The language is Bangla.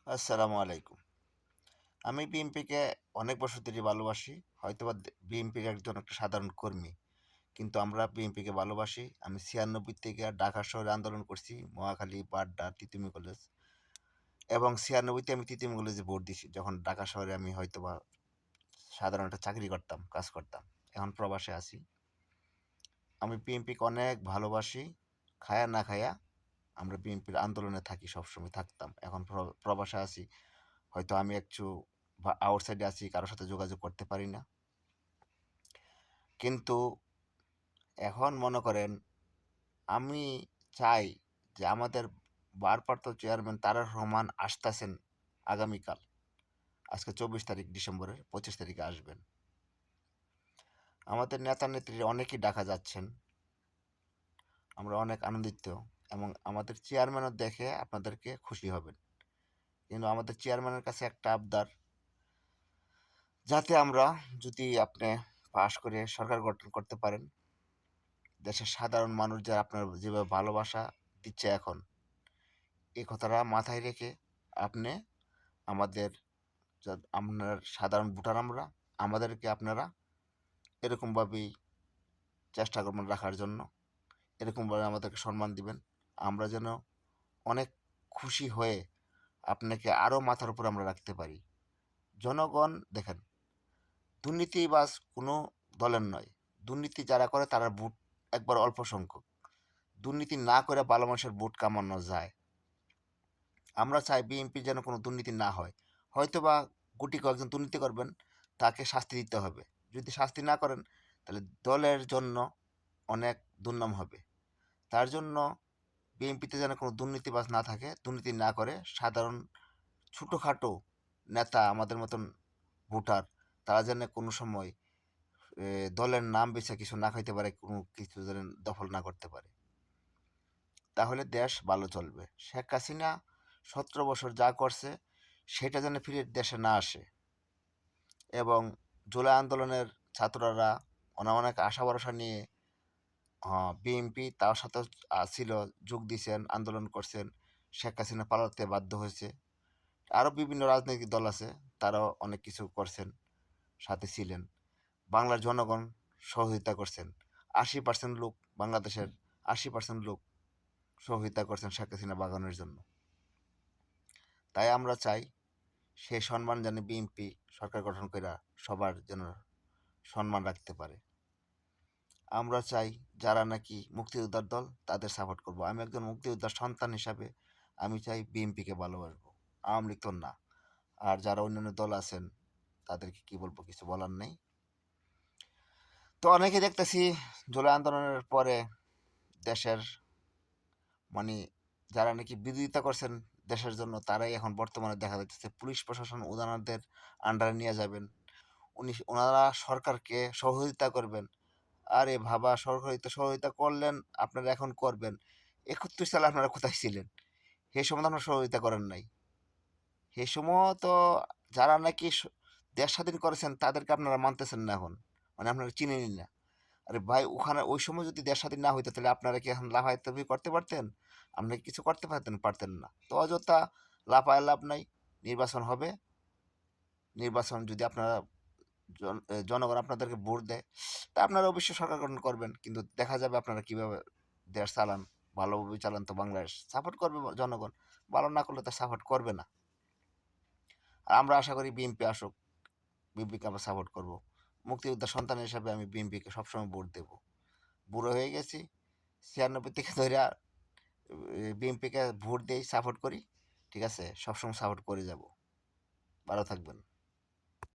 আসসালামু আলাইকুম। আমি বিএনপিকে অনেক বছর ধরে ভালোবাসি। হয়তোবা বিএনপির একজন একটা সাধারণ কর্মী। কিন্তু আমরা বিএনপিকে ভালোবাসি। আমি ৯৬ থেকে ঢাকা শহরে আন্দোলন করছি। মহাখালী, বাড্ডা, তিতুমীর কলেজ এবং ৯৬ তে আমি তিতুমীর কলেজে ভোট দিছি। যখন ঢাকা শহরে আমি হয়তোবা সাধারণ একটা চাকরি করতাম, কাজ করতাম। এখন প্রবাসে আছি। আমি বিএনপিকে অনেক ভালোবাসি। খায়া না খায়া আমরা বিএনপির আন্দোলনে থাকি, সবসময় থাকতাম। এখন প্রবাসে আছি। হয়তো আমি একটু বা আউটসাইডে আছি, কারো সাথে যোগাযোগ করতে পারি না। কিন্তু এখন মনে করেন আমি চাই যে আমাদের ভারপ্রাপ্ত চেয়ারম্যান তারেক রহমান আসতেছেন আগামীকাল। আজকে ২৪ তারিখ ডিসেম্বরের, ২৫ তারিখে আসবেন। আমাদের নেতা নেত্রী অনেকেই ডাকা যাচ্ছেন। আমরা অনেক আনন্দিত এবং আমাদের চেয়ারম্যানও দেখে আপনাদেরকে খুশি হবেন। কিন্তু আমাদের চেয়ারম্যানের কাছে একটা আবদার, যাতে আমরা যদি আপনি পাশ করে সরকার গঠন করতে পারেন, দেশের সাধারণ মানুষ যারা আপনার যেভাবে ভালোবাসা দিচ্ছে এখন, এই কথাটা মাথায় রেখে আপনি আমাদের আপনার সাধারণ ভোটার আমরা, আমাদেরকে আপনারা এরকমভাবেই চেষ্টা করবেন রাখার জন্য, এরকমভাবে আমাদেরকে সম্মান দিবেন। আমরা যেন অনেক খুশি হয়ে আপনাকে আরও মাথার উপর আমরা রাখতে পারি। জনগণ দেখেন, দুর্নীতিবাজ কোনো দলের নয়। দুর্নীতি যারা করে তারা ভোট একবার অল্প সংখ্যক। দুর্নীতি না করে ভালো মানুষের ভোট কামানো যায়। আমরা চাই বিএনপির যেন কোনো দুর্নীতি না হয়। হয়তোবা গুটি কয়েকজন দুর্নীতি করবেন, তাকে শাস্তি দিতে হবে। যদি শাস্তি না করেন, তাহলে দলের জন্য অনেক দুর্নাম হবে। তার জন্য বিএনপিতে যেন কোনো দুর্নীতিবাজ না থাকে, দুর্নীতি না করে সাধারণ ছোটোখাটো নেতা আমাদের মতন ভোটার, তারা যেন কোনো সময় দলের নাম বেছে কিছু না খাইতে পারে, কোনো কিছু যেন দখল না করতে পারে। তাহলে দেশ ভালো চলবে। শেখ হাসিনা ১৭ বছর যা করছে সেটা যেন ফিরে দেশে না আসে। এবং জুলাই আন্দোলনের ছাত্ররা অনেক আশা ভরসা নিয়ে বিএনপি তার সাথেও ছিল, যোগ দিয়েছেন, আন্দোলন করছেন। শেখ হাসিনা পালাতে বাধ্য হয়েছে। আরও বিভিন্ন রাজনৈতিক দল আছে, তারাও অনেক কিছু করছেন, সাথে ছিলেন। বাংলার জনগণ সহযোগিতা করছেন। ৮০% লোক, বাংলাদেশের ৮০% লোক সহযোগিতা করছেন শেখ হাসিনা বাগানের জন্য। তাই আমরা চাই সেই সম্মান যেন বিএনপি সরকার গঠন করে সবার যেন সম্মান রাখতে পারে। আমরা চাই যারা নাকি মুক্তিযোদ্ধার দল তাদের সাপোর্ট করব। আমি একজন মুক্তিযোদ্ধার সন্তান হিসাবে আমি চাই বিএনপিকে ভালোবাসবো, আওয়ামী লীগ তো না। আর যারা অন্যান্য দল আছেন তাদেরকে কি বলবো, কিছু বলার নেই। তো অনেকে দেখতেছি জুলাই আন্দোলনের পরে দেশের মানে যারা নাকি বিরোধিতা করছেন দেশের জন্য, তারাই এখন বর্তমানে দেখা যাচ্ছে পুলিশ প্রশাসন ওনাদের আন্ডারে নিয়ে যাবেন, ওনারা সরকারকে সহযোগিতা করবেন। আরে ভাবা, সহযোগিতা করলেন, আপনারা এখন করবেন। ৩১ সালে আপনারা কোথায় ছিলেন? সেই সময় তো আপনারা সহযোগিতা করেন নাই। সেই সময় তো যারা নাকি দেশ স্বাধীন করেছেন তাদেরকে আপনারা মানতেছেন না এখন, মানে আপনারা চিনেনই না। আরে ভাই, ওখানে ওই সময় যদি দেশ স্বাধীন না হইতো তাহলে আপনারা কি এখন লাফালাফি করতে পারতেন? আপনারা কি কিছু করতে পারতেন? পারতেন না। তো অযথা লাফায় লাভ নাই। নির্বাচন হবে। নির্বাচন যদি আপনারা জনগণ আপনাদেরকে ভোট দেয়, তা আপনারা অবশ্যই সরকার গঠন করবেন। কিন্তু দেখা যাবে আপনারা কিভাবে দেশ চালান। ভালোভাবে চালান তো বাংলাদেশ সাপোর্ট করবে জনগণ। ভালো না করলে তো সাপোর্ট করবে না। আর আমরা আশা করি বিএনপি আসুক। বিএনপিকে আমরা সাপোর্ট করব। মুক্তিযোদ্ধার সন্তান হিসাবে আমি বিএনপিকে সবসময় ভোট দেব। বুড়ো হয়ে গেছি। ৯৬ থেকে ধরে বিএনপিকে ভোট দেই, সাপোর্ট করি। ঠিক আছে? সবসময় সাপোর্ট করে যাব। ভালো থাকবেন।